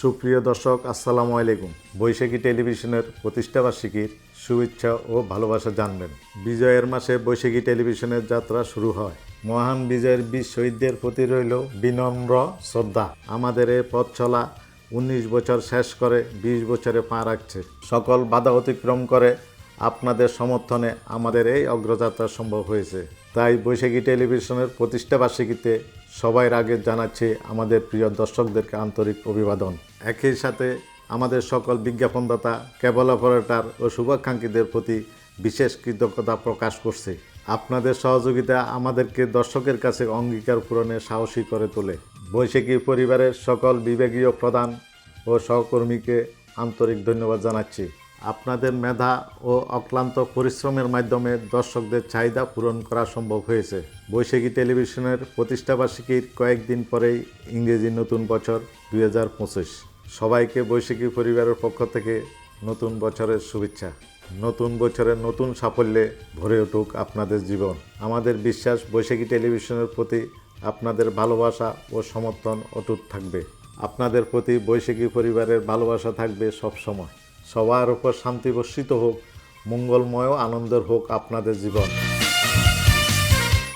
সুপ্রিয় দর্শক, আসসালামু আলাইকুম। বৈশাখী টেলিভিশনের প্রতিষ্ঠাবার্ষিকীর শুভেচ্ছা ও ভালোবাসা জানবেন। বিজয়ের মাসে বৈশাখী টেলিভিশনের যাত্রা শুরু হয়। মহান বিজয়ের বীর শহীদদের প্রতি রইল বিনম্র শ্রদ্ধা। আমাদের এই পথ চলা 19 বছর শেষ করে 20 বছরে পা রাখছে। সকল বাধা অতিক্রম করে আপনাদের সমর্থনে আমাদের এই অগ্রযাত্রা সম্ভব হয়েছে। তাই বৈশাখী টেলিভিশনের প্রতিষ্ঠাবার্ষিকীতে সবার আগে জানাচ্ছি আমাদের প্রিয় দর্শকদেরকে আন্তরিক অভিবাদন। একই সাথে আমাদের সকল বিজ্ঞাপনদাতা, কেবল অপারেটর ও শুভাকাঙ্ক্ষীদের প্রতি বিশেষ কৃতজ্ঞতা প্রকাশ করছি। আপনাদের সহযোগিতা আমাদেরকে দর্শকের কাছে অঙ্গীকার পূরণে সাহসী করে তোলে। বৈশাখী পরিবারের সকল বিভাগীয় প্রধান ও সহকর্মীকে আন্তরিক ধন্যবাদ জানাচ্ছি। আপনাদের মেধা ও অক্লান্ত পরিশ্রমের মাধ্যমে দর্শকদের চাহিদা পূরণ করা সম্ভব হয়েছে। বৈশাখী টেলিভিশনের প্রতিষ্ঠাবার্ষিকীর কয়েকদিন পরেই ইংরেজি নতুন বছর 2025। সবাইকে বৈশাখী পরিবারের পক্ষ থেকে নতুন বছরের শুভেচ্ছা। নতুন বছরের নতুন সাফল্যে ভরে উঠুক আপনাদের জীবন। আমাদের বিশ্বাস, বৈশাখী টেলিভিশনের প্রতি আপনাদের ভালোবাসা ও সমর্থন অটুট থাকবে। আপনাদের প্রতি বৈশাখী পরিবারের ভালোবাসা থাকবে সব সময়। সবার উপর শান্তি বর্ষিত হোক, মঙ্গলময় ও আনন্দের হোক আপনাদের জীবন।